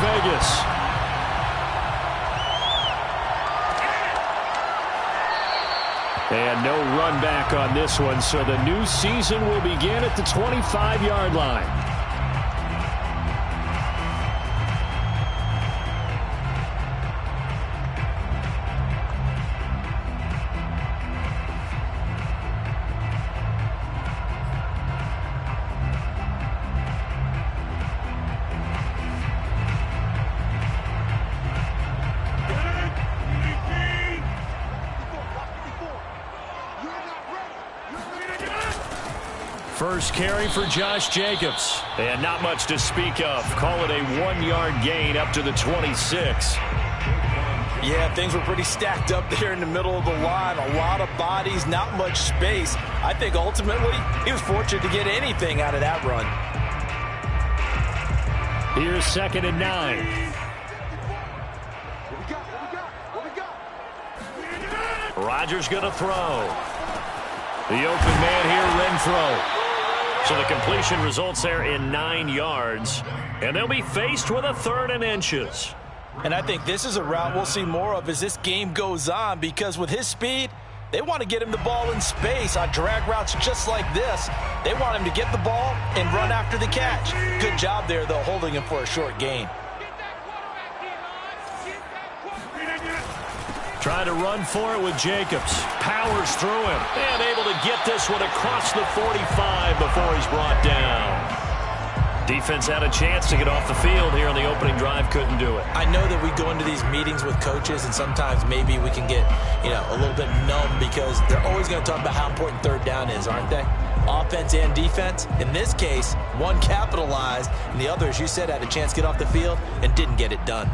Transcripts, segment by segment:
Vegas. And no run back on this one, so the new season will begin at the 25-yard line. First carry for Josh Jacobs. And not much to speak of. Call it a 1-yard gain up to the 26. Yeah, things were pretty stacked up there in the middle of the line. A lot of bodies, not much space. I think ultimately he was fortunate to get anything out of that run. Here's 2nd and 9. Rodgers going to throw. The open man here, Renfro. So the completion results there in 9 yards. And they'll be faced with a 3rd and inches. And I think this is a route we'll see more of as this game goes on, because with his speed, they want to get him the ball in space on drag routes just like this. They want him to get the ball and run after the catch. Good job there, though, holding him for a short gain. Trying to run for it with Jacobs. Powers through him. And able to get this one across the 45 before he's brought down. Defense had a chance to get off the field here on the opening drive. Couldn't do it. I know that we go into these meetings with coaches, and sometimes maybe we can get, a little bit numb because they're always going to talk about how important 3rd down is, aren't they? Offense and defense. In this case, one capitalized, and the other, as you said, had a chance to get off the field and didn't get it done.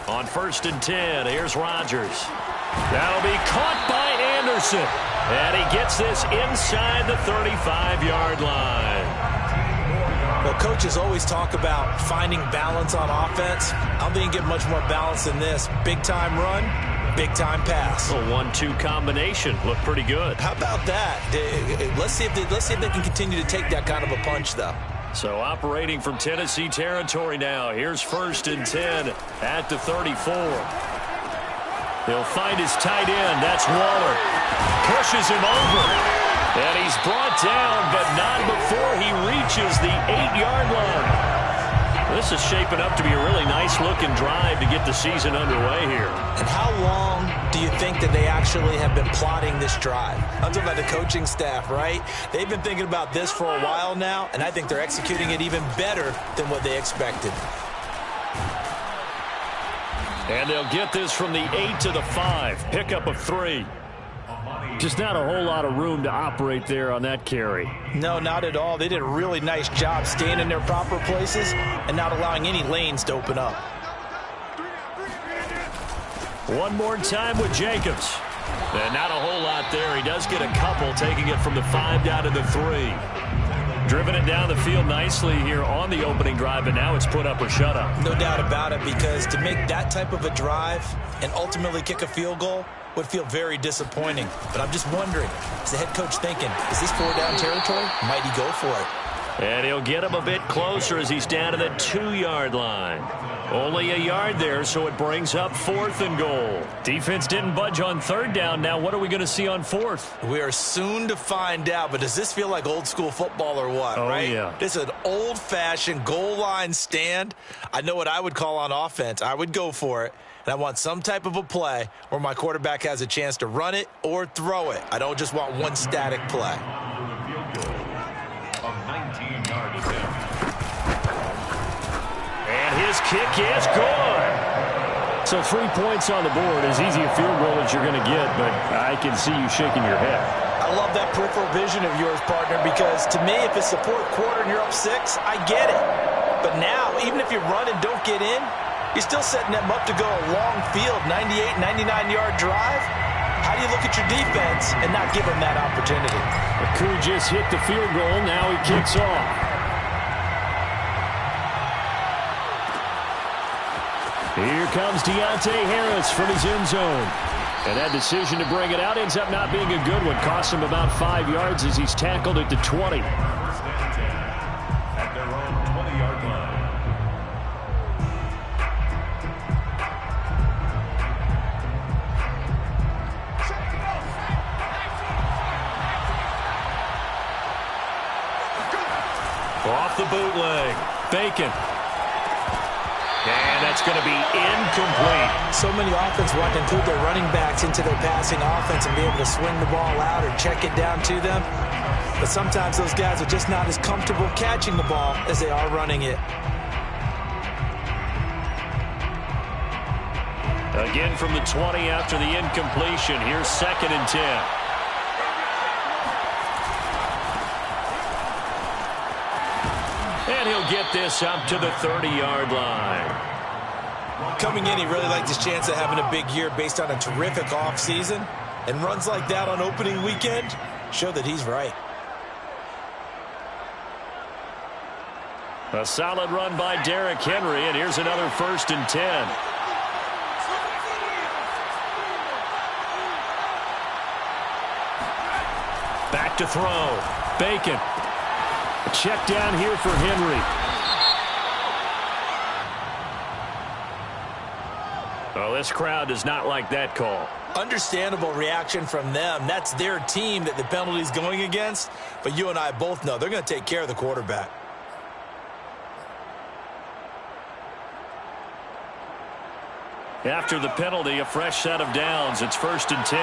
On 1st and 10, here's Rodgers. That'll be caught by Anderson. And he gets this inside the 35-yard line. Well, coaches always talk about finding balance on offense. I don't think you get much more balance than this. Big-time run, big-time pass. A 1-2 combination. Looked pretty good. How about that? Let's see if they can continue to take that kind of a punch, though. So operating from Tennessee territory now. Here's 1st and 10 at the 34. He'll find his tight end. That's Waller. Pushes him over. And he's brought down, but not before he reaches the 8-yard line. This is shaping up to be a really nice-looking drive to get the season underway here. And how long do you think that they actually have been plotting this drive? I'm talking about the coaching staff, right? They've been thinking about this for a while now, and I think they're executing it even better than what they expected. And they'll get this from the 8 to the 5. Pickup of 3. Just not a whole lot of room to operate there on that carry. No, not at all. They did a really nice job staying in their proper places and not allowing any lanes to open up. One more time with Jacobs. And not a whole lot there. He does get a couple, taking it from the 5 down to the 3. Driven it down the field nicely here on the opening drive, but now it's put up or shut up. No doubt about it, because to make that type of a drive and ultimately kick a field goal would feel very disappointing. But I'm just wondering, is the head coach thinking, is this 4-down territory? Might he go for it? And he'll get him a bit closer as he's down to the 2-yard line. Only a yard there, so it brings up 4th and goal. Defense didn't budge on 3rd down. Now what are we going to see on 4th? We are soon to find out, but does this feel like old school football or what, right? Yeah. This is an old-fashioned goal line stand. I know what I would call on offense. I would go for it. And I want some type of a play where my quarterback has a chance to run it or throw it. I don't just want one static play. And his kick is good. So 3 points on the board. As easy a field goal as you're going to get, but I can see you shaking your head. I love that peripheral vision of yours, partner, because to me, if it's the 4th quarter and you're up 6, I get it. But now, even if you run and don't get in, you're still setting them up to go a long field, 98, 99-yard drive. How do you look at your defense and not give them that opportunity? Koo just hit the field goal. Now he kicks off. Here comes Deontay Harris from his end zone. And that decision to bring it out ends up not being a good one. Costs him about 5 yards as he's tackled at the 20. At their own 20-yard line. Off the bootleg. Bacon. And that's going to be incomplete. So many offenses want to include their running backs into their passing offense and be able to swing the ball out or check it down to them. But sometimes those guys are just not as comfortable catching the ball as they are running it. Again from the 20 after the incompletion. Here's 2nd and 10. And he'll get this up to the 30-yard line. Coming in, he really liked his chance of having a big year based on a terrific offseason. And runs like that on opening weekend show that he's right. A solid run by Derrick Henry, and here's another 1st and 10. Back to throw. Bacon. A check down here for Henry. Oh, this crowd does not like that call. Understandable reaction from them. That's their team that the penalty's going against. But you and I both know they're going to take care of the quarterback. After the penalty, a fresh set of downs. It's 1st and 10.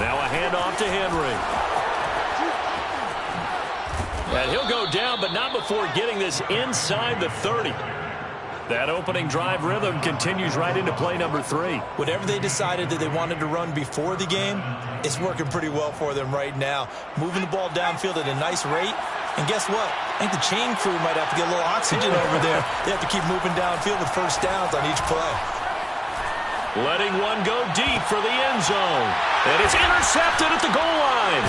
Now a handoff to Henry. And he'll go down, but not before getting this inside the 30. That opening drive rhythm continues right into play number 3. Whatever they decided that they wanted to run before the game, it's working pretty well for them right now. Moving the ball downfield at a nice rate. And guess what? I think the chain crew might have to get a little oxygen over there. They have to keep moving downfield with first downs on each play. Letting one go deep for the end zone. And it's intercepted at the goal line.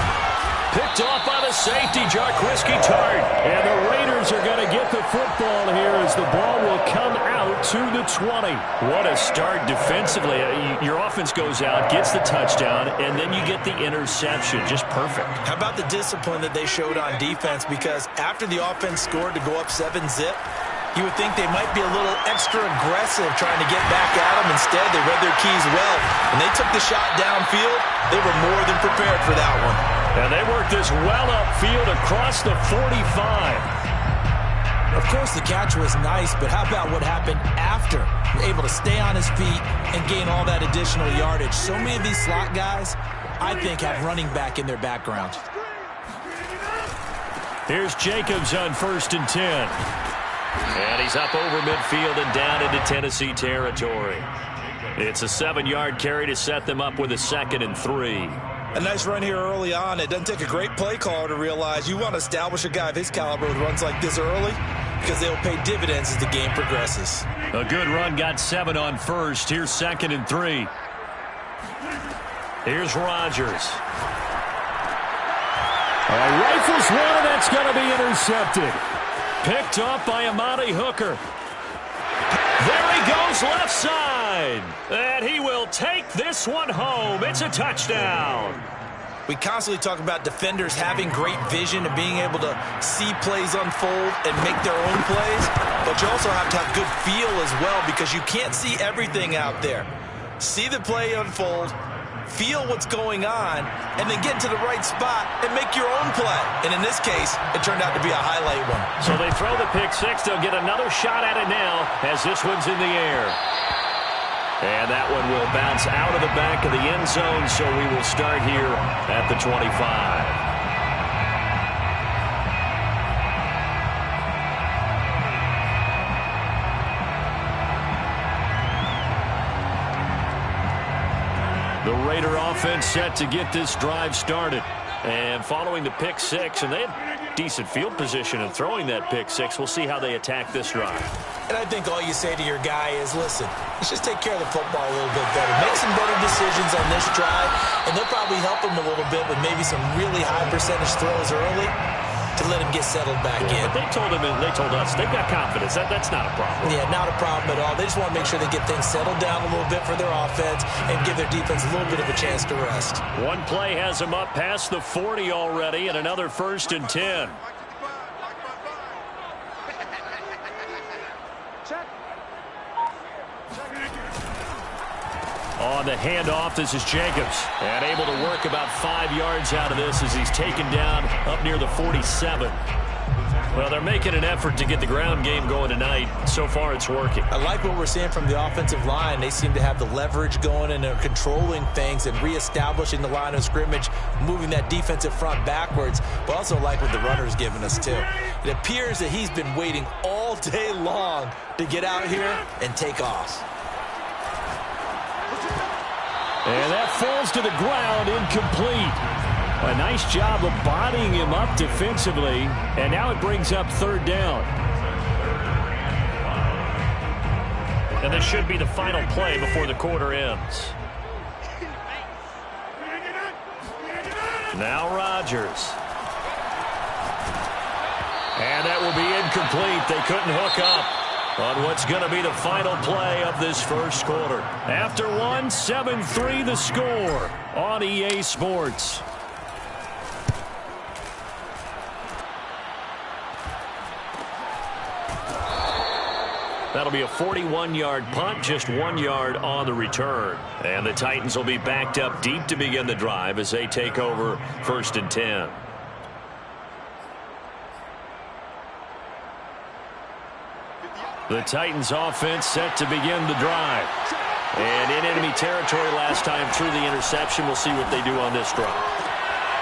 Picked off by the safety, Jarquiski Tart. And the Raiders are going to get the football here as the ball will come out to the 20. What a start defensively. Your offense goes out, gets the touchdown, and then you get the interception. Just perfect. How about the discipline that they showed on defense? Because after the offense scored to go up 7-zip, you would think they might be a little extra aggressive trying to get back at them. Instead, they read their keys well. When they took the shot downfield, they were more than prepared for that one. And they worked this well upfield across the 45. Of course, the catch was nice, but how about what happened after? Able to stay on his feet and gain all that additional yardage. So many of these slot guys, I think, have running back in their background. Here's Jacobs on 1st and 10. And he's up over midfield and down into Tennessee territory. It's a 7-yard carry to set them up with a 2nd and 3. A nice run here early on. It doesn't take a great play caller to realize you want to establish a guy of his caliber who runs like this early because they'll pay dividends as the game progresses. A good run, got 7 on 1st. Here's 2nd and 3. Here's Rodgers. Rifles one, and that's going to be intercepted. Picked off by Amani Hooker. There he goes, left side. And he will take this one home. It's a touchdown. We constantly talk about defenders having great vision and being able to see plays unfold and make their own plays. But you also have to have good feel as well because you can't see everything out there. See the play unfold, feel what's going on, and then get to the right spot and make your own play. And in this case, it turned out to be a highlight one. So they throw the pick six. They'll get another shot at it now as this one's in the air. And that one will bounce out of the back of the end zone, so we will start here at the 25. The Raider offense set to get this drive started. And following the pick six, and they had decent field position in throwing that pick six. We'll see how they attack this drive. And I think all you say to your guy is, listen, let's just take care of the football a little bit better. Make some better decisions on this drive, and they'll probably help him a little bit with maybe some really high percentage throws early to let him get settled back in. But they told us they've got confidence. That's not a problem. Yeah, not a problem at all. They just want to make sure they get things settled down a little bit for their offense and give their defense a little bit of a chance to rest. One play has them up past the 40 already, and another 1st and 10. On the handoff, this is Jacobs. And able to work about 5 yards out of this as he's taken down up near the 47. Well, they're making an effort to get the ground game going tonight. So far, it's working. I like what we're seeing from the offensive line. They seem to have the leverage going, and they're controlling things and reestablishing the line of scrimmage, moving that defensive front backwards. But also like what the runner's giving us, too. It appears that he's been waiting all day long to get out here and take off. And that falls to the ground, incomplete. A nice job of bodying him up defensively, and now it brings up 3rd down. And this should be the final play before the quarter ends. Now Rodgers. And that will be incomplete. They couldn't hook up on what's going to be the final play of this first quarter. After one, 7-3 the score on EA Sports. That'll be a 41-yard punt, just 1 yard on the return. And the Titans will be backed up deep to begin the drive as they take over 1st and 10. The Titans offense set to begin the drive. And in enemy territory last time through the interception. We'll see what they do on this drive.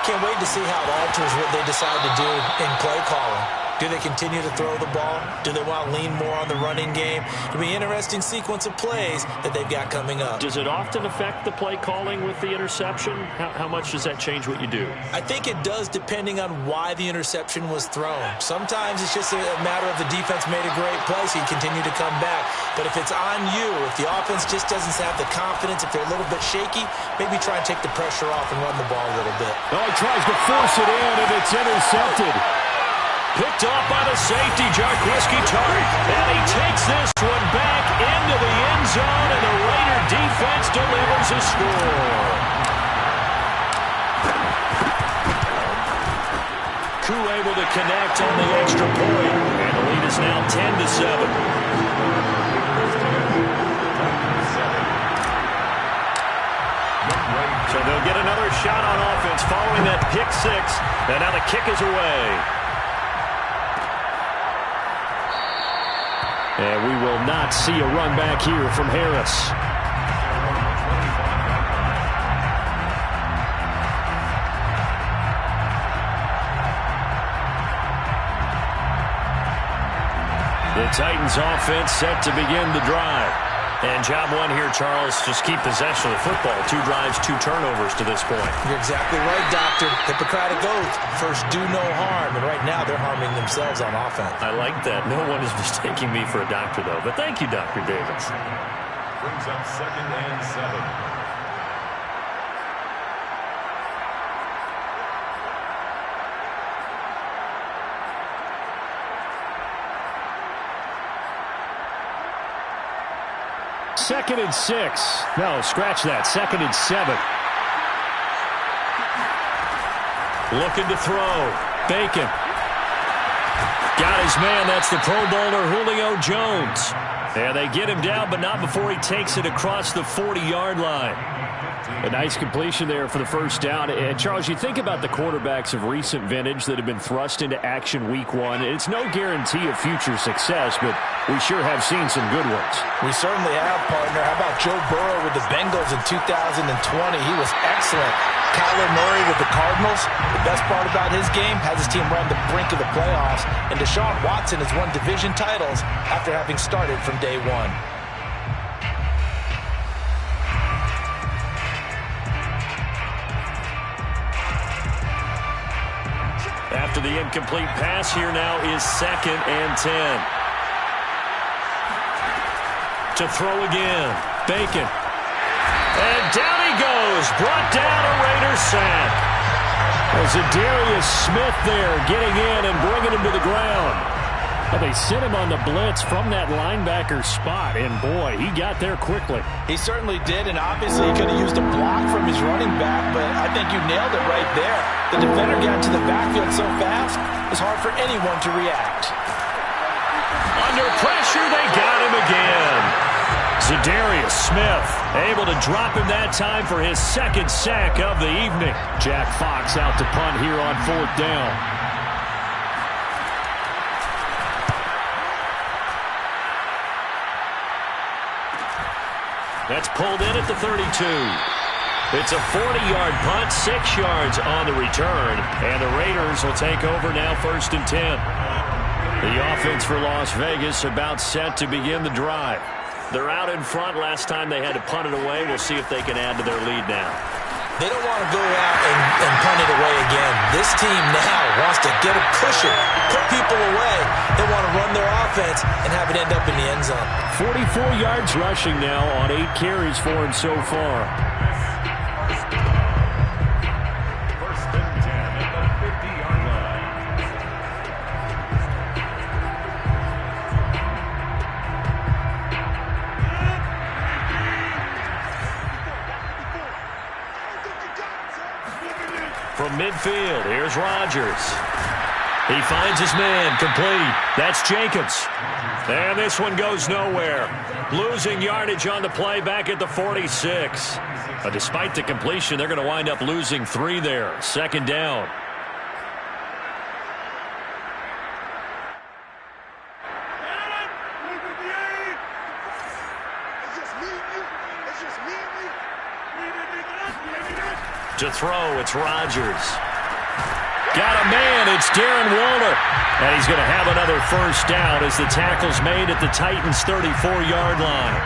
Can't wait to see how it alters what they decide to do in play calling. Do they continue to throw the ball? Do they want to lean more on the running game? It'll be an interesting sequence of plays that they've got coming up. Does it often affect the play calling with the interception? How much does that change what you do? I think it does, depending on why the interception was thrown. Sometimes it's just a matter of the defense made a great play, so you continue to come back. But if it's on you, if the offense just doesn't have the confidence, if they're a little bit shaky, maybe try and take the pressure off and run the ball a little bit. Oh, he tries to force it in, and it's intercepted. Picked off by the safety, Jarquiski Tartt. And he takes this one back into the end zone, and the Raider defense delivers a score. Koo able to connect on the extra point, and the lead is now 10-7. So they'll get another shot on offense following that pick six, and now the kick is away. And we will not see a run back here from Harris. The Titans offense set to begin the drive. And job one here, Charles, just keep possession of the football. 2 drives, 2 turnovers to this point. You're exactly right, Doctor. Hippocratic oath. First, do no harm. And right now, they're harming themselves on offense. I like that. No one is mistaking me for a doctor, though. But thank you, Dr. Davis. Brings up 2nd and 7. Second and 6. No, scratch that. 2nd and 7. Looking to throw. Bacon. Got his man. That's the Pro Bowler Julio Jones. And they get him down, but not before he takes it across the 40-yard line. A nice completion there for the first down. And Charles, you think about the quarterbacks of recent vintage that have been thrust into action week 1. It's no guarantee of future success, but we sure have seen some good ones. We certainly have, partner. How about Joe Burrow with the Bengals in 2020? He was excellent. Kyler Murray with the Cardinals. The best part about his game has his team right on the brink of the playoffs. And Deshaun Watson has won division titles after having started from day 1. After the incomplete pass, here now is 2nd and 10. To throw again. Bacon. And down he goes. Brought down a Raider sack. Well, Zadarius Smith there getting in and bringing him to the ground. Well, they sent him on the blitz from that linebacker spot, and boy, he got there quickly. He certainly did, and obviously he could have used a block from his running back, but I think you nailed it right there. The defender got into the backfield so fast, it's hard for anyone to react. Under pressure, they got him again. Zadarius Smith able to drop him that time for his second sack of the evening. Jack Fox out to punt here on 4th down. That's pulled in at the 32. It's a 40-yard punt, 6 yards on the return, and the Raiders will take over now 1st and 10. The offense for Las Vegas about set to begin the drive. They're out in front. Last time they had to punt it away. We'll see if they can add to their lead now. They don't want to go out and punt it away again. This team now wants to get a cushion, put people away. They want to run their offense and have it end up in the end zone. 44 yards rushing now on 8 carries for him so far. First and 10 at the 50-yard line. From midfield, here's Rodgers. He finds his man, complete. That's Jacobs. And this one goes nowhere. Losing yardage on the play back at the 46. But despite the completion, they're going to wind up losing 3 there. 2nd down. To throw, it's Rodgers. Got a man, it's Darren Waller. And he's going to have another 1st down as the tackle's made at the Titans' 34-yard line.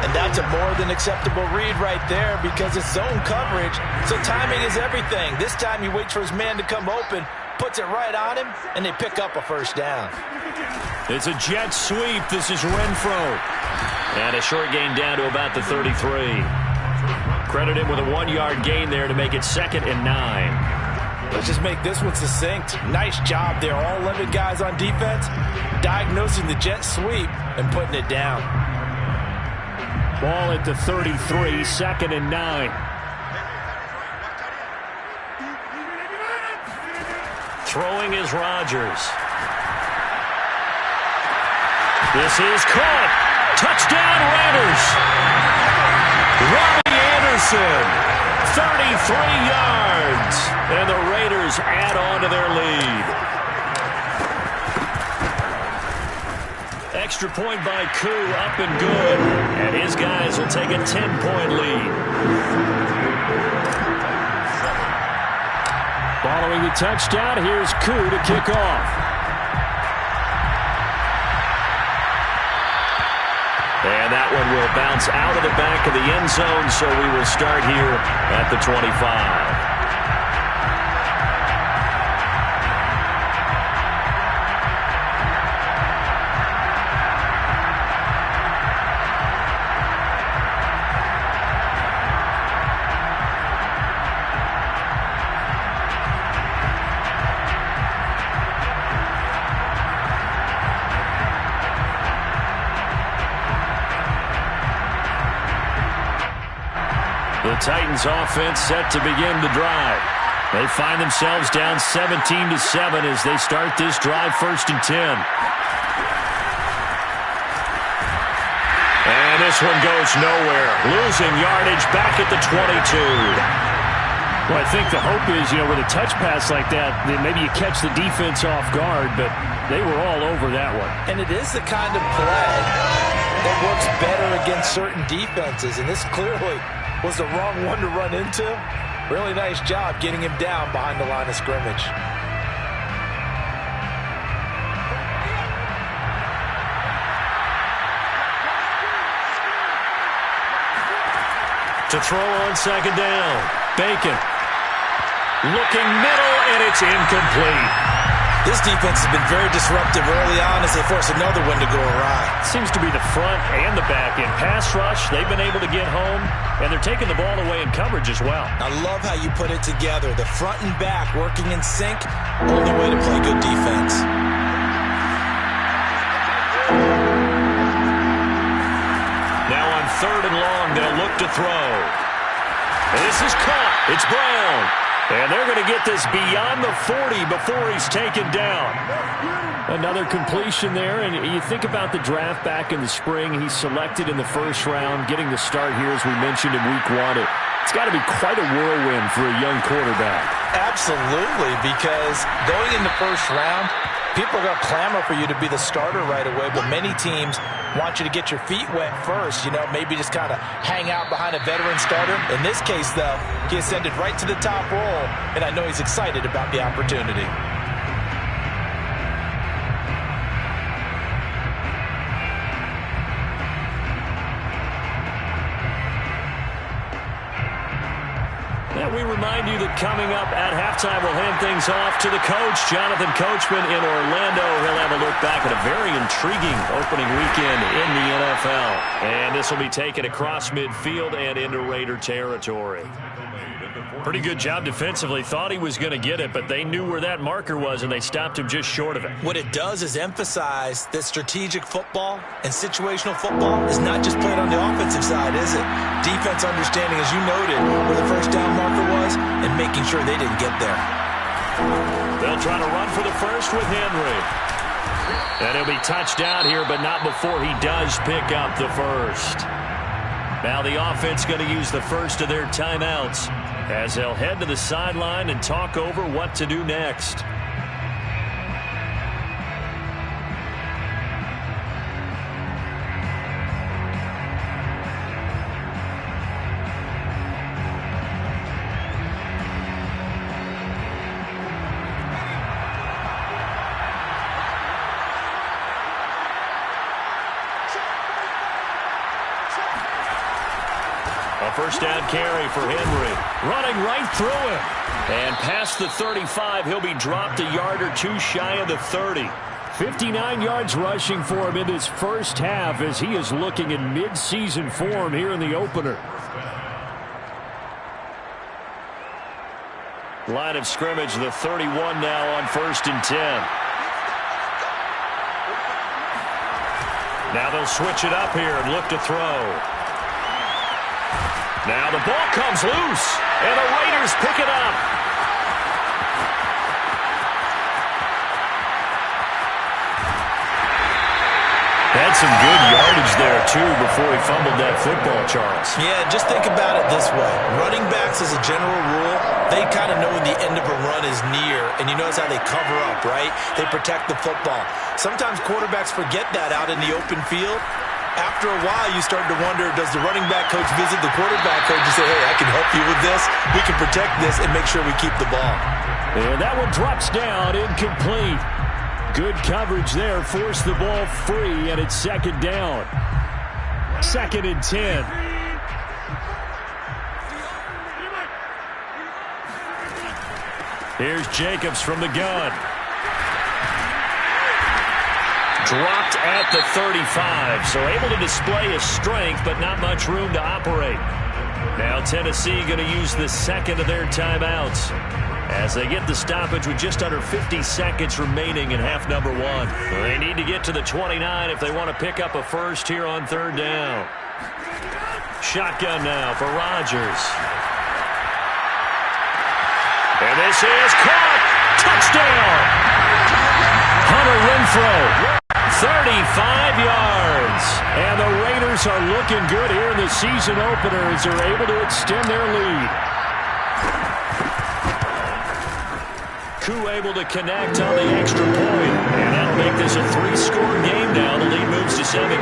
And that's a more than acceptable read right there because it's zone coverage, so timing is everything. This time he waits for his man to come open, puts it right on him, and they pick up a 1st down. It's a jet sweep. This is Renfro. And a short gain down to about the 33. Credit him with a 1-yard gain there to make it 2nd and 9. Let's just make this one succinct. Nice job there. All 11 guys on defense diagnosing the jet sweep and putting it down. Ball at the 33, 2nd and 9. Throwing is Rodgers. This is caught. Touchdown Raiders. Robbie Anderson, 33 yards. And the Raiders add on to their lead. Extra point by Koo, up and good. And his guys will take a 10-point lead. Following the touchdown, here's Koo to kick off. And that one will bounce out of the back of the end zone, so we will start here at the 25. The Titans offense set to begin the drive. They find themselves down 17-7 as they start this drive 1st and 10. And this one goes nowhere. Losing yardage back at the 22. Well, I think the hope is, with a touch pass like that, then maybe you catch the defense off guard, but they were all over that one. And it is the kind of play that works better against certain defenses, and this clearly was the wrong one to run into. Really nice job getting him down behind the line of scrimmage. To throw on 2nd down. Bacon. Looking middle, and it's incomplete. This defense has been very disruptive early on as they force another one to go awry. Seems to be the front and the back end. Pass rush, they've been able to get home, and they're taking the ball away in coverage as well. I love how you put it together. The front and back working in sync, only way to play good defense. Now on 3rd and long, they'll look to throw. And this is caught. It's Brown. And they're going to get this beyond the 40 before he's taken down. Another completion there, and you think about the draft back in the spring. He's selected in the 1st round, getting the start here, as we mentioned in week 1. It's got to be quite a whirlwind for a young quarterback. Absolutely, because going in the 1st round, people are going to clamor for you to be the starter right away, but many teams want you to get your feet wet first, maybe just kind of hang out behind a veteran starter. In this case, though, he ascended right to the top role, and I know he's excited about the opportunity. We remind you that coming up at halftime, we'll hand things off to the coach, Jonathan Coachman in Orlando. He'll have a look back at a very intriguing opening weekend in the NFL. And this will be taken across midfield and into Raider territory. Pretty good job defensively. Thought he was going to get it, but they knew where that marker was, and they stopped him just short of it. What it does is emphasize that strategic football and situational football is not just played on the offensive side, is it? Defense understanding, as you noted, where the 1st down marker was and making sure they didn't get there. They'll try to run for the 1st with Henry. And he'll be touched down here, but not before he does pick up the 1st. Now the offense going to use the 1st of their timeouts as they'll head to the sideline and talk over what to do next. A 1st down carry for Henry. Running right through him. And past the 35, he'll be dropped a yard or 2 shy of the 30. 59 yards rushing for him in this 1st half as he is looking in mid-season form here in the opener. Line of scrimmage, the 31 now on 1st and 10. Now they'll switch it up here and look to throw. Now the ball comes loose, and the Raiders pick it up. Had some good yardage there, too, before he fumbled that football, Charles. Yeah, just think about it this way. Running backs, as a general rule, they kind of know when the end of a run is near, and you notice how they cover up, right? They protect the football. Sometimes quarterbacks forget that out in the open field. After a while, you start to wonder, does the running back coach visit the quarterback coach and say, hey, I can help you with this, we can protect this, and make sure we keep the ball. And that one drops down, incomplete. Good coverage there, forced the ball free, and it's 2nd down. 2nd and 10. Here's Jacobs from the gun. Dropped at the 35, so able to display his strength, but not much room to operate. Now Tennessee going to use the 2nd of their timeouts as they get the stoppage with just under 50 seconds remaining in half number 1. They need to get to the 29 if they want to pick up a 1st here on 3rd down. Shotgun now for Rodgers. And this is caught. Touchdown. Hunter Renfrow. 35 yards. And the Raiders are looking good here in the season opener as they're able to extend their lead. Koo able to connect on the extra point. And that'll make this a 3-score game now. The lead moves to 17.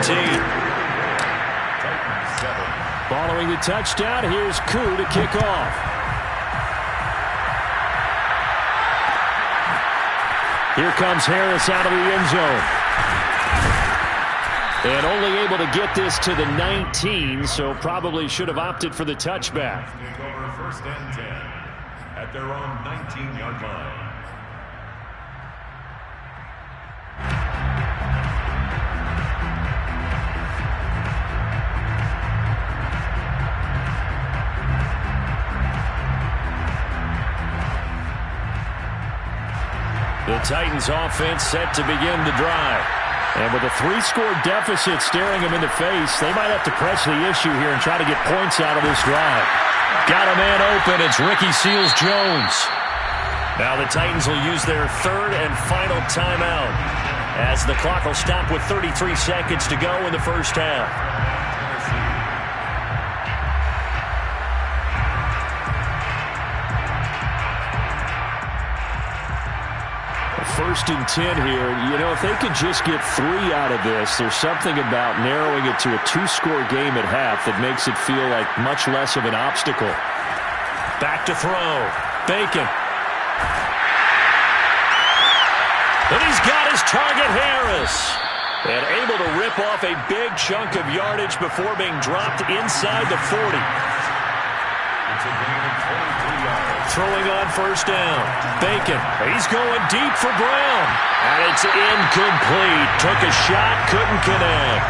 Following the touchdown, here's Koo to kick off. Here comes Harris out of the end zone. And only able to get this to the 19, so probably should have opted for the touchback. Take over 1st and 10 at their own 19-yard line. Titans offense set to begin the drive. And with a 3-score deficit staring them in the face, they might have to press the issue here and try to get points out of this drive. Got a man open. It's Ricky Seals-Jones. Now the Titans will use their third and final timeout as the clock will stop with 33 seconds to go in the first half. First and 10 here. You know, if they could just get 3 out of this, there's something about narrowing it to a 2-score game at half that makes it feel like much less of an obstacle. Back to throw. Bacon. And he's got his target, Harris. And able to rip off a big chunk of yardage before being dropped inside the 40. It's a gain of 23 yards. Throwing on first down. Bacon. He's going deep for Brown. And it's incomplete. Took a shot, couldn't connect.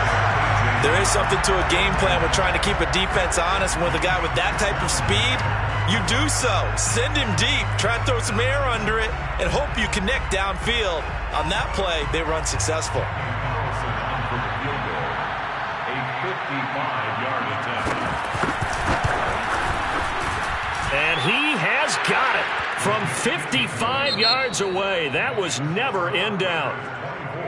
There is something to a game plan with trying to keep a defense honest. With a guy with that type of speed, you do so. Send him deep. Try to throw some air under it and hope you connect downfield. On that play, they were unsuccessful. Carlson on for the field goal. A 55-yard attempt. And he has got it from 55 yards away. That was never in doubt.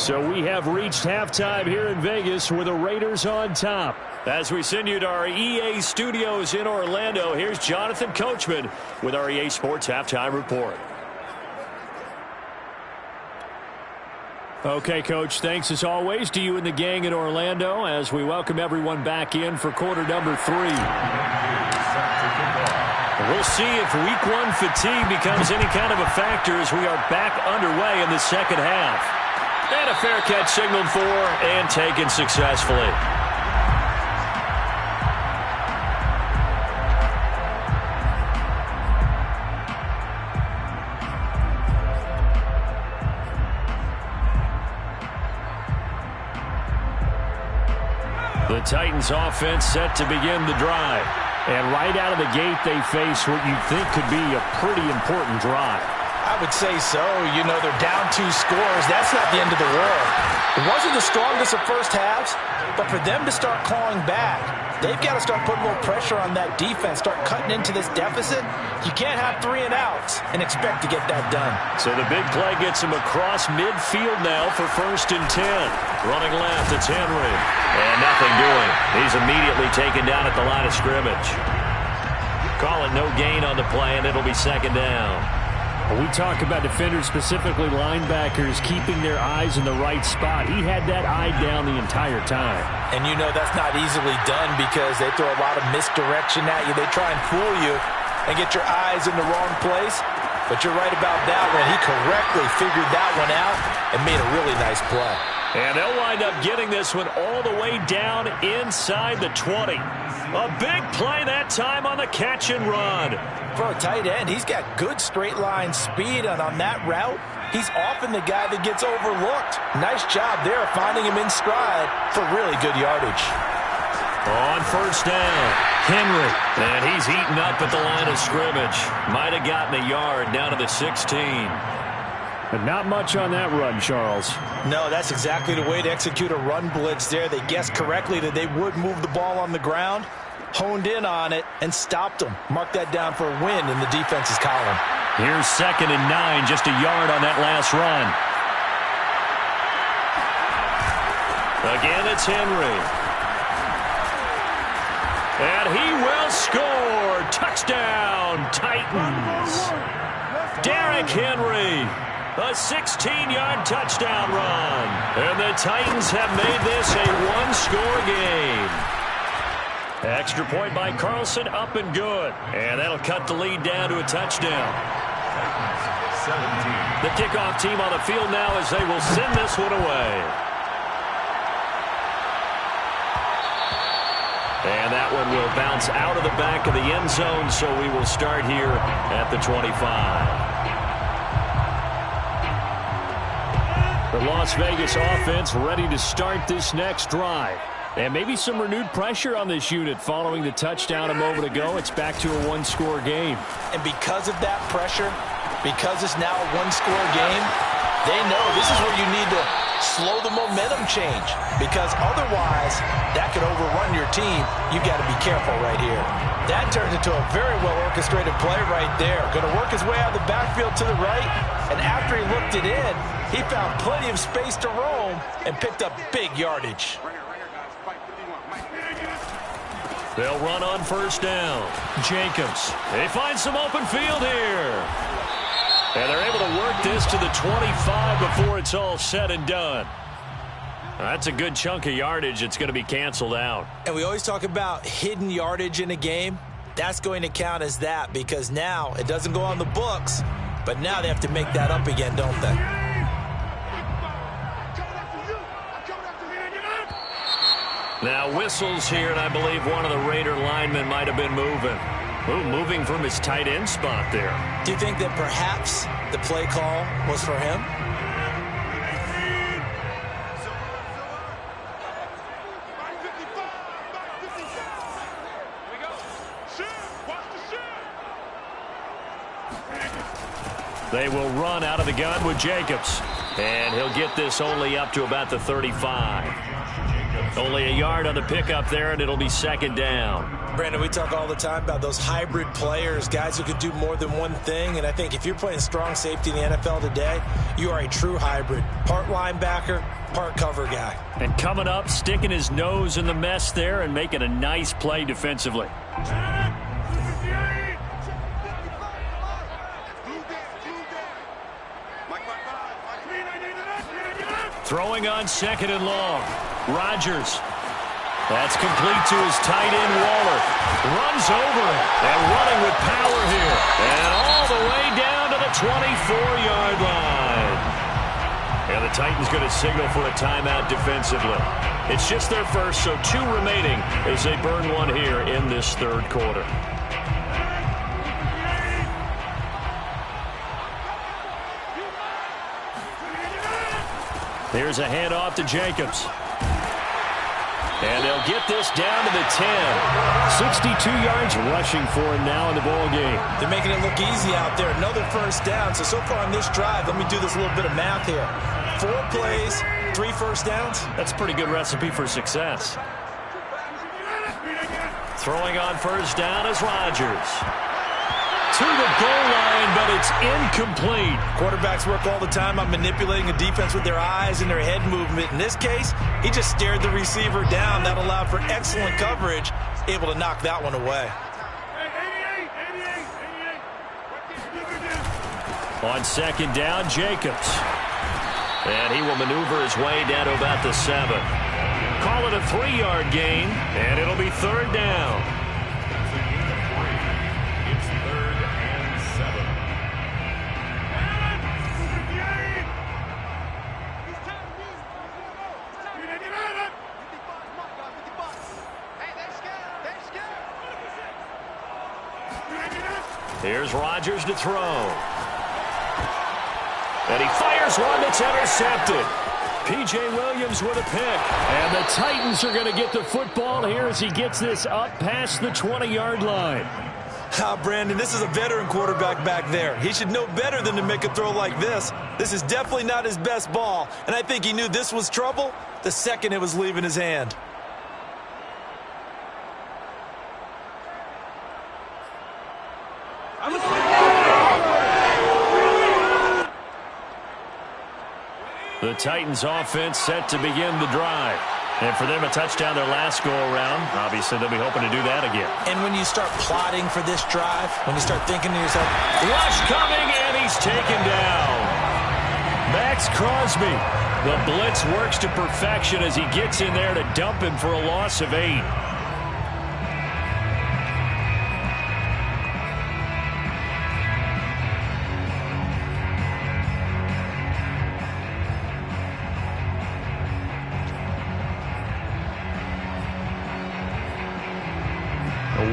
So we have reached halftime here in Vegas with the Raiders on top. As we send you to our EA studios in Orlando, here's Jonathan Coachman with our EA Sports Halftime Report. Okay, Coach, thanks as always to you and the gang in Orlando as we welcome everyone back in for quarter number 3. We'll see if week 1 fatigue becomes any kind of a factor as we are back underway in the second half. And a fair catch signaled for and taken successfully. The Titans offense set to begin the drive. And right out of the gate, they face what you think could be a pretty important drive. I would say so. You know, they're down 2 scores. That's not the end of the world. It wasn't the strongest of first halves, but for them to start clawing back, they've got to start putting a little pressure on that defense, start cutting into this deficit. You can't have 3 and outs and expect to get that done. So the big play gets him across midfield now for first and 10. Running left, it's Henry. And nothing doing. He's immediately taken down at the line of scrimmage. Call it no gain on the play, and it'll be second down. We talk about defenders, specifically linebackers, keeping their eyes in the right spot. He had that eye down the entire time. And you know that's not easily done because they throw a lot of misdirection at you. They try and fool you and get your eyes in the wrong place. But you're right about that one. He correctly figured that one out and made a really nice play. And they'll wind up getting this one all the way down inside the 20. A big play that time on the catch and run. For a tight end, he's got good straight line speed, and on that route, he's often the guy that gets overlooked. Nice job there finding him in stride for really good yardage. On first down, Henry. And he's eaten up at the line of scrimmage. Might have gotten a yard down to the 16. But not much on that run, Charles. No, that's exactly the way to execute a run blitz there. They guessed correctly that they would move the ball on the ground, honed in on it, and stopped them. Mark that down for a win in the defense's column. Here's second and 9, just a yard on that last run. Again, it's Henry. And he will score. Touchdown, Titans. Derrick Henry. A 16-yard touchdown run. And the Titans have made this a one-score game. Extra point by Carlson, up and good. And that'll cut the lead down to a touchdown. 17. The kickoff team on the field now as they will send this one away. And that one will bounce out of the back of the end zone, so we will start here at the 25. The Las Vegas offense ready to start this next drive. And maybe some renewed pressure on this unit following the touchdown a moment ago. It's back to a one-score game. And because of that pressure, because it's now a one-score game, They know this is where you need to slow the momentum change, because otherwise that could overrun your team. You've got to be careful right here. That turns into a very well-orchestrated play right there. Going to work his way out of the backfield to the right, and after he looked it in, he found plenty of space to roam and picked up big yardage. They'll run on first down. Jacobs. They find some open field here. And they're able to work this to the 25 before it's all said and done. That's a good chunk of yardage. It's going to be canceled out. And we always talk about hidden yardage in a game. That's going to count as that, because now it doesn't go on the books, but now they have to make that up again, don't they? Now whistles here, and I believe one of the Raider linemen might have been moving. Ooh, moving from his tight end spot there. Do you think that perhaps the play call was for him? They will run out of the gun with Jacobs. And he'll get this only up to about the 35. Only a yard on the pickup there, and it'll be second down. Brandon, we talk all the time about those hybrid players, guys who could do more than one thing. And I think if you're playing strong safety in the NFL today, you are a true hybrid. Part linebacker, part cover guy. And coming up, sticking his nose in the mess there and making a nice play defensively. Throwing on second and long. Rodgers. That's complete to his tight end, Waller. Runs over him and running with power here. And all the way down to the 24-yard line. And the Titans going to signal for a timeout defensively. It's just their first, so 2 remaining as they burn one here in this third quarter. Here's a handoff to Jacobs. And they'll get this down to the 10. 62 yards rushing for him now in the ball game. They're making it look easy out there. Another first down. So far on this drive, let me do this little bit of math here. 4 plays, 3 first downs. That's a pretty good recipe for success. Throwing on first down is Rodgers. To the goal line, but it's incomplete. Quarterbacks work all the time on manipulating a defense with their eyes and their head movement. In this case, he just stared the receiver down. That allowed for excellent coverage, able to knock that one away. On second down, Jacobs. And he will maneuver his way down to about the 7. Call it a 3-yard gain, and it'll be third down. Here's Rodgers to throw. And he fires one that's intercepted. P.J. Williams with a pick. And the Titans are going to get the football here as he gets this up past the 20-yard line. Brandon, this is a veteran quarterback back there. He should know better than to make a throw like this. This is definitely not his best ball, and I think he knew this was trouble the second it was leaving his hand. The Titans offense set to begin the drive. And for them, a touchdown their last go-around. Obviously, they'll be hoping to do that again. And when you start plotting for this drive, when you start thinking to yourself, rush coming, and he's taken down. Max Crosby. The blitz works to perfection as he gets in there to dump him for a loss of 8.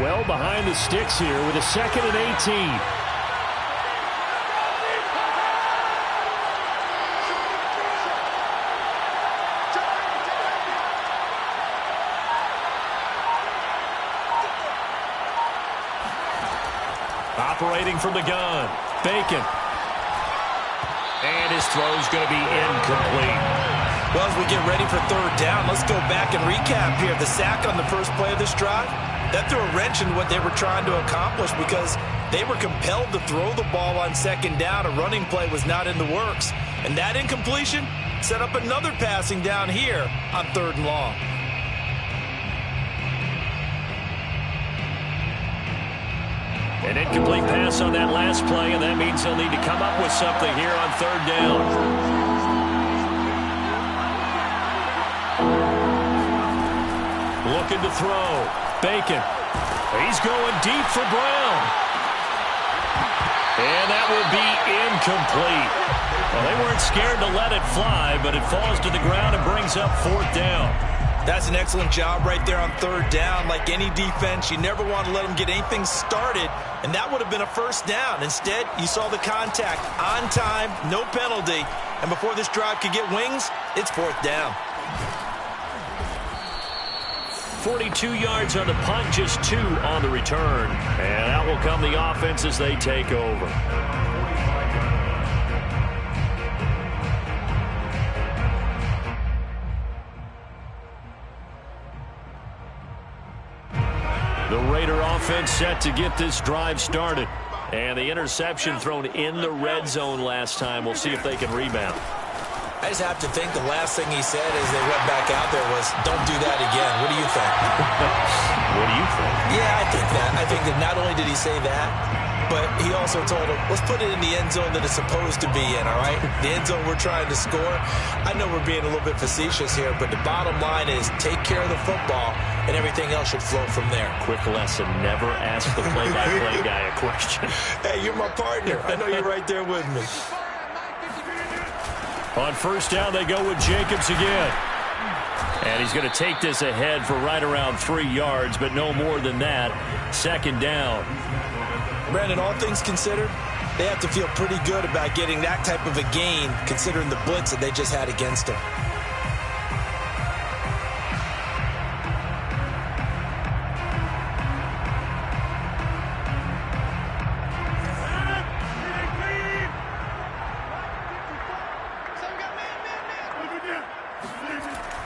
Well behind the sticks here with a 2nd and 18. Operating from the gun, Bacon. And his throw's going to be incomplete. Well, as we get ready for third down, let's go back and recap here. The sack on the first play of this drive, that threw a wrench in what they were trying to accomplish because they were compelled to throw the ball on second down. A running play was not in the works. And that incompletion set up another passing down here on third and long. An incomplete pass on that last play, and that means they'll need to come up with something here on third down. Looking to throw. Bacon. He's going deep for Brown. And that will be incomplete. Well, they weren't scared to let it fly, but it falls to the ground and brings up fourth down. That's an excellent job right there on third down. Like any defense, you never want to let them get anything started, and that would have been a first down. Instead, you saw the contact on time, no penalty, and before this drive could get wings, it's fourth down. 42 yards on the punt, just 2 on the return. And out will come the offense as they take over. The Raider offense set to get this drive started. And the interception thrown in the red zone last time. We'll see if they can rebound. I just have to think the last thing he said as they went back out there was, don't do that again. What do you think? What do you think? Yeah, I think that. I think that not only did he say that, but he also told him, let's put it in the end zone that it's supposed to be in, all right? The end zone we're trying to score. I know we're being a little bit facetious here, but the bottom line is take care of the football, and everything else should flow from there. Quick lesson, never ask the play-by-play guy a question. Hey, you're my partner. I know you're right there with me. On first down, they go with Jacobs again. And he's going to take this ahead for right around 3 yards, but no more than that. Second down. Brandon, all things considered, they have to feel pretty good about getting that type of a gain, considering the blitz that they just had against them.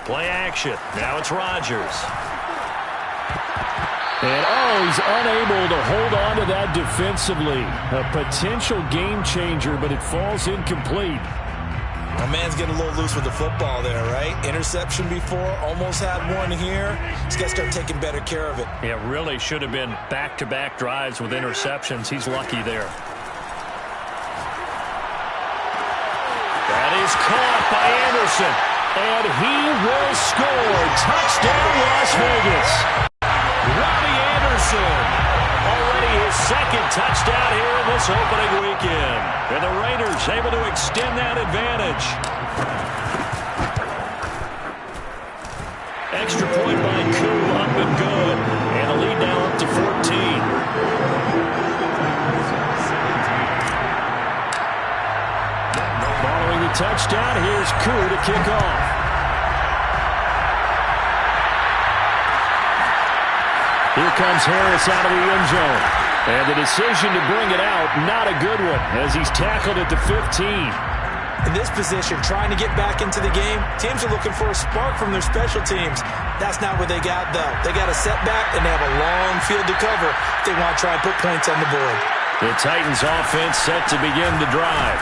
Play action. Now it's Rodgers. And, he's unable to hold on to that defensively. A potential game changer, but it falls incomplete. My man's getting a little loose with the football there, right? Interception before, almost had one here. He's got to start taking better care of it. It really should have been back-to-back drives with interceptions. He's lucky there. That is caught by Anderson. And he will score. Touchdown, Las Vegas. Robbie Anderson. Already his second touchdown here in this opening weekend. And the Raiders able to extend that advantage. Extra point by Koo, up and good. And the lead now up to 14. Following the touchdown, here's Koo to kick off. Here comes Harris out of the end zone. And the decision to bring it out, not a good one, as he's tackled at the 15. In this position, trying to get back into the game, teams are looking for a spark from their special teams. That's not what they got, though. They got a setback, and they have a long field to cover if they want to try and put points on the board. The Titans offense set to begin the drive.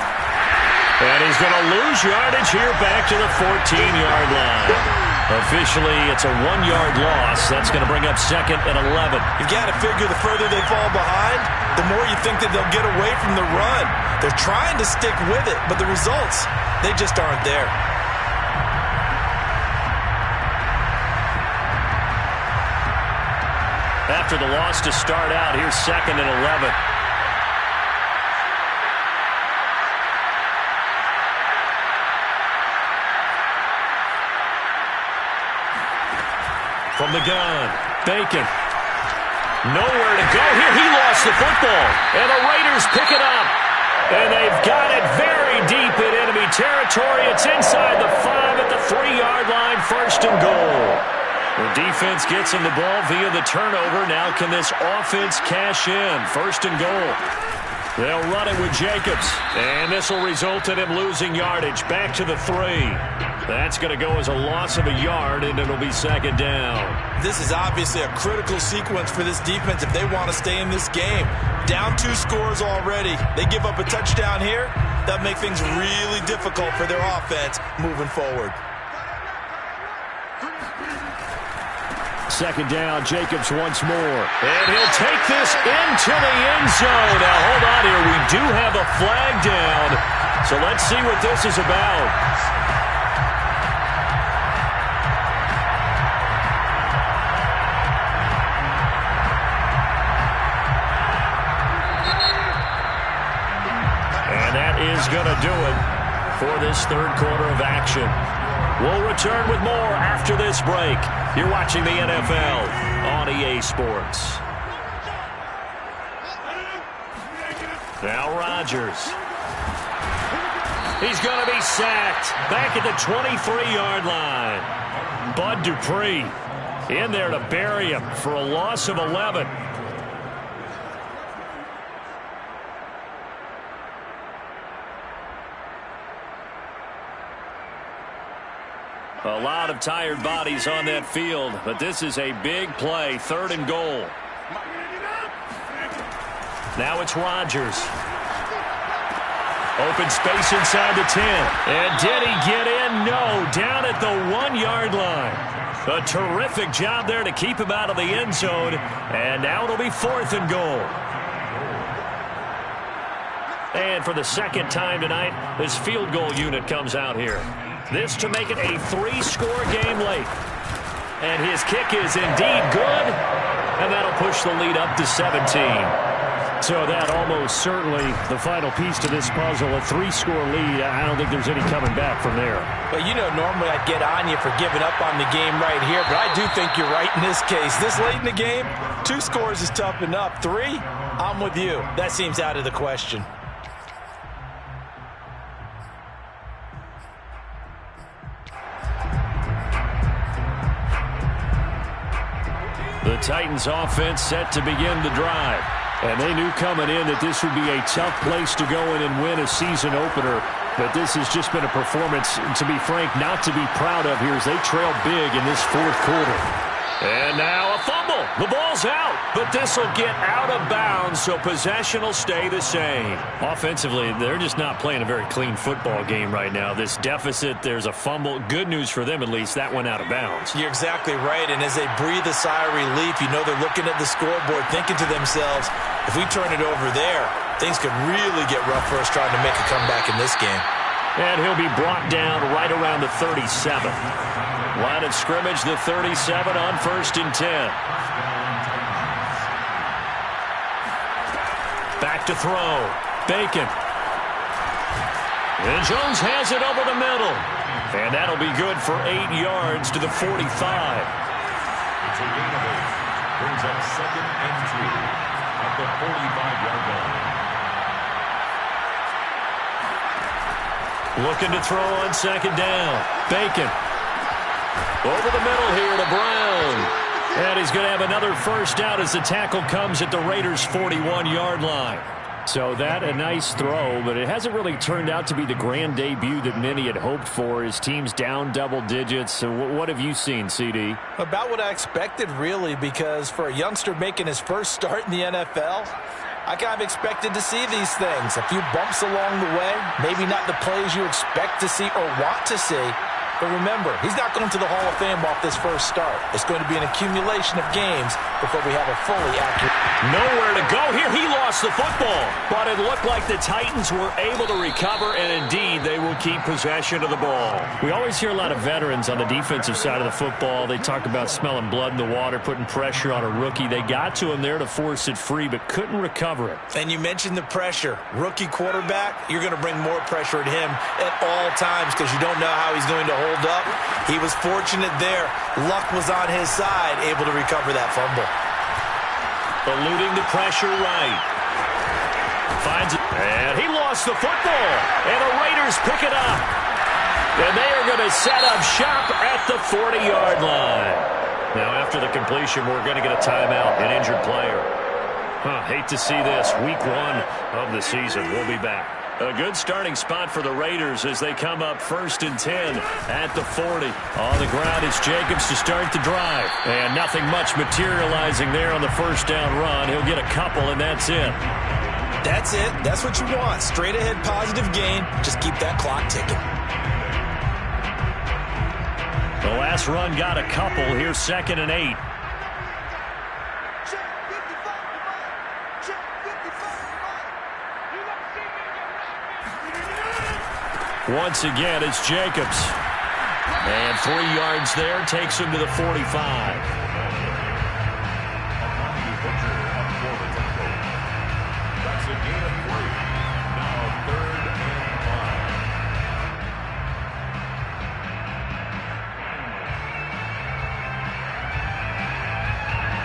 And he's going to lose yardage here back to the 14-yard line. Officially, it's a 1-yard loss. That's going to bring up second and 11. You've got to figure the further they fall behind, the more you think that they'll get away from the run. They're trying to stick with it, but the results, they just aren't there. After the loss to start out, here's second and 11. From the gun, Bacon. Nowhere to go here. He lost the football. And the Raiders pick it up. And they've got it very deep in enemy territory. It's inside the 5 at the 3-yard line. First and goal. The defense gets him the ball via the turnover. Now can this offense cash in? First and goal. They'll run it with Jacobs. And this will result in him losing yardage. Back to the 3. That's going to go as a loss of a yard, and it'll be second down. This is obviously a critical sequence for this defense if they want to stay in this game. Down 2 scores already. They give up a touchdown here. That make things really difficult for their offense moving forward. Second down, Jacobs once more. And he'll take this into the end zone. Now, hold on here. We do have a flag down. So let's see what this is about. And that is going to do it for this third quarter of action. We'll return with more after this break. You're watching the NFL on EA Sports. Now Rodgers. He's going to be sacked back at the 23-yard line. Bud Dupree in there to bury him for a loss of 11. A lot of tired bodies on that field, but this is a big play, 3rd and goal. Now it's Rodgers. Open space inside the 10. And did he get in? No, down at the 1-yard line. A terrific job there to keep him out of the end zone. And now it'll be 4th and goal. And for the second time tonight, this field goal unit comes out here. This to make it a 3-score game late. And his kick is indeed good. And that'll push the lead up to 17. So that almost certainly the final piece to this puzzle, a 3-score lead. I don't think there's any coming back from there. But, you know, normally I'd get on you for giving up on the game right here, but I do think you're right in this case. This late in the game, 2 scores is tough enough. 3, I'm with you. That seems out of the question. The Titans offense set to begin the drive. And they knew coming in that this would be a tough place to go in and win a season opener. But this has just been a performance, to be frank, not to be proud of here as they trail big in this 4th quarter. And now a fumble. The ball's out, but this will get out of bounds, so possession will stay the same. Offensively, they're just not playing a very clean football game right now. This deficit, there's a fumble. Good news for them, at least. That went out of bounds. You're exactly right, and as they breathe a sigh of relief, you know they're looking at the scoreboard, thinking to themselves, if we turn it over there, things could really get rough for us trying to make a comeback in this game. And he'll be brought down right around the 37. Line of scrimmage, the 37 on 1st and 10. Back to throw. Bacon. And Jones has it over the middle. And that'll be good for 8 yards to the 45. It's a gain of 8. Brings up 2nd and 2 at the 45-yard line. Looking to throw on 2nd down. Bacon. Over the middle here to Brown. And he's going to have another 1st down as the tackle comes at the Raiders' 41-yard line. So that a nice throw, but it hasn't really turned out to be the grand debut that many had hoped for. His team's down double digits. So what have you seen, CD? About what I expected, really, because for a youngster making his first start in the NFL, I kind of expected to see these things. A few bumps along the way, maybe not the plays you expect to see or want to see. But remember, he's not going to the Hall of Fame off this first start. It's going to be an accumulation of games before we have a fully accurate. Nowhere to go here. He lost the football. But it looked like the Titans were able to recover, and indeed, they will keep possession of the ball. We always hear a lot of veterans on the defensive side of the football. They talk about smelling blood in the water, putting pressure on a rookie. They got to him there to force it free, but couldn't recover it. And you mentioned the pressure. Rookie quarterback, you're going to bring more pressure at him at all times because you don't know how he's going to hold up. He was fortunate there. Luck was on his side, able to recover that fumble. Eluding the pressure right. Finds it. And he lost the football. And the Raiders pick it up. And they are going to set up shop at the 40-yard line. Now, after the completion, we're going to get a timeout, an injured player. Hate to see this. Week 1 of the season. We'll be back. A good starting spot for the Raiders as they come up 1st and 10 at the 40. On the ground, it's Jacobs to start the drive. And nothing much materializing there on the first down run. He'll get a couple, and that's it. That's it. That's what you want. Straight ahead positive gain. Just keep that clock ticking. The last run got a couple. Here's 2nd and 8. Once again, it's Jacobs. And 3 yards there takes him to the 45. That's a gain of 3. Now 3rd and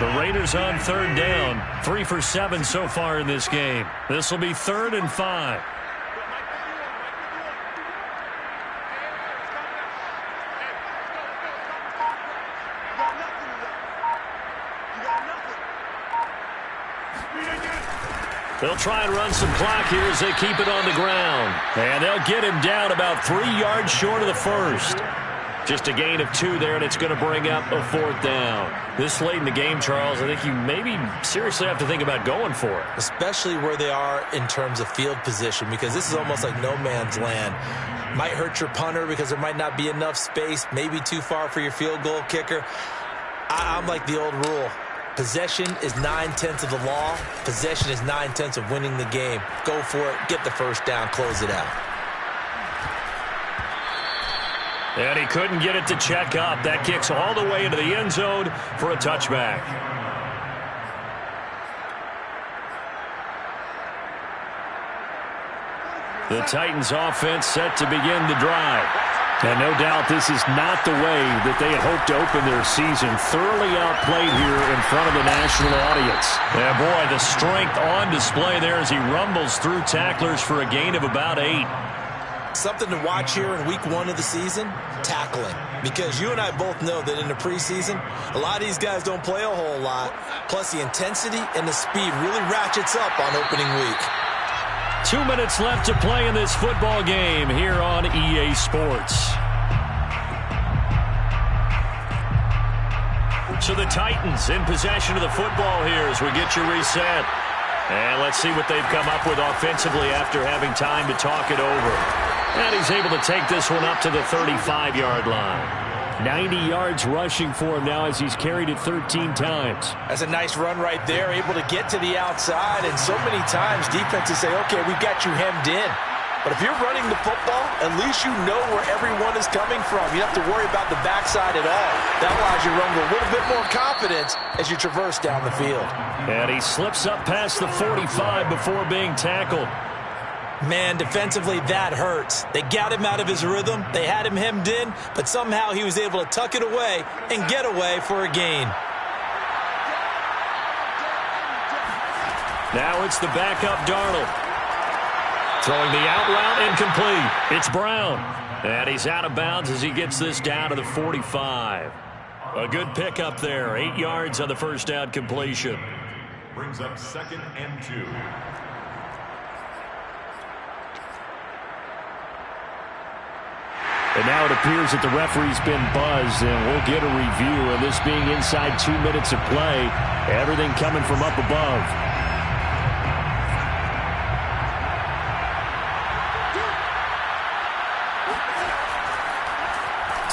5. The Raiders on 3rd down. 3 for 7 so far in this game. This will be 3rd and 5. They'll try and run some clock here as they keep it on the ground. And they'll get him down about 3 yards short of the first. Just a gain of 2 there, and it's going to bring up a 4th down. This late in the game, Charles, I think you maybe seriously have to think about going for it. Especially where they are in terms of field position, because this is almost like no man's land. Might hurt your punter because there might not be enough space, maybe too far for your field goal kicker. I'm like the old rule. Possession is 9/10 of the law. Possession is 9/10 of winning the game. Go for it. Get the first down. Close it out. And he couldn't get it to check up. That kicks all the way into the end zone for a touchback. The Titans offense set to begin the drive. And no doubt this is not the way that they had hoped to open their season. Thoroughly outplayed here in front of the national audience. And boy, the strength on display there as he rumbles through tacklers for a gain of about 8. Something to watch here in week 1 of the season, tackling. Because you and I both know that in the preseason, a lot of these guys don't play a whole lot. Plus the intensity and the speed really ratchets up on opening week. 2 minutes left to play in this football game here on EA Sports. So the Titans in possession of the football here as we get you reset. And let's see what they've come up with offensively after having time to talk it over. And he's able to take this one up to the 35-yard line. 90 yards rushing for him now as he's carried it 13 times. That's a nice run right there, able to get to the outside. And so many times defenses say, okay, we've got you hemmed in. But if you're running the football, at least you know where everyone is coming from. You don't have to worry about the backside at all. That allows you to run with a little bit more confidence as you traverse down the field. And he slips up past the 45 before being tackled. Man, defensively, that hurts. They got him out of his rhythm. They had him hemmed in, but somehow he was able to tuck it away and get away for a gain. Now it's the backup Darnold. Throwing the out route incomplete. It's Brown. And he's out of bounds as he gets this down to the 45. A good pickup there. 8 yards on the first down completion. Brings up 2nd and 2. And now it appears that the referee's been buzzed, and we'll get a review. And this being inside 2 minutes of play, everything coming from up above.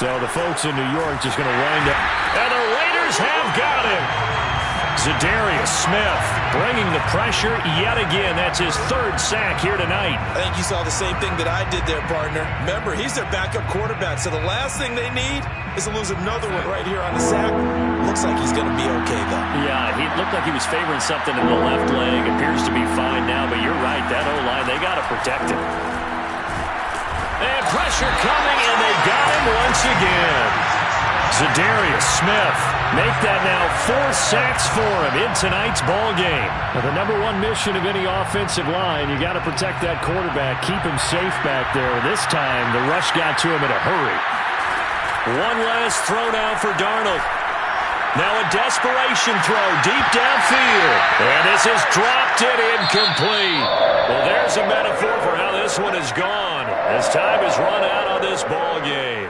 So the folks in New York just going to wind up. And the Raiders have got him. Za'Darius Smith bringing the pressure yet again. That's his 3rd sack here tonight. I think you saw the same thing that I did there, partner. Remember, he's their backup quarterback, so the last thing they need is to lose another one right here on the sack. Looks like he's going to be okay, though. Yeah, he looked like he was favoring something in the left leg. Appears to be fine now, but you're right. That O-line, they got to protect him. And pressure coming, and they got him once again. Za'Darius Smith make that now 4 sacks for him in tonight's ball game. Now, the number 1 mission of any offensive line, you got to protect that quarterback, keep him safe back there. This time, the rush got to him in a hurry. One last throw now for Darnold. Now a desperation throw deep downfield. And this is dropped it incomplete. Well, there's a metaphor for how this one has gone as time has run out on this ball game.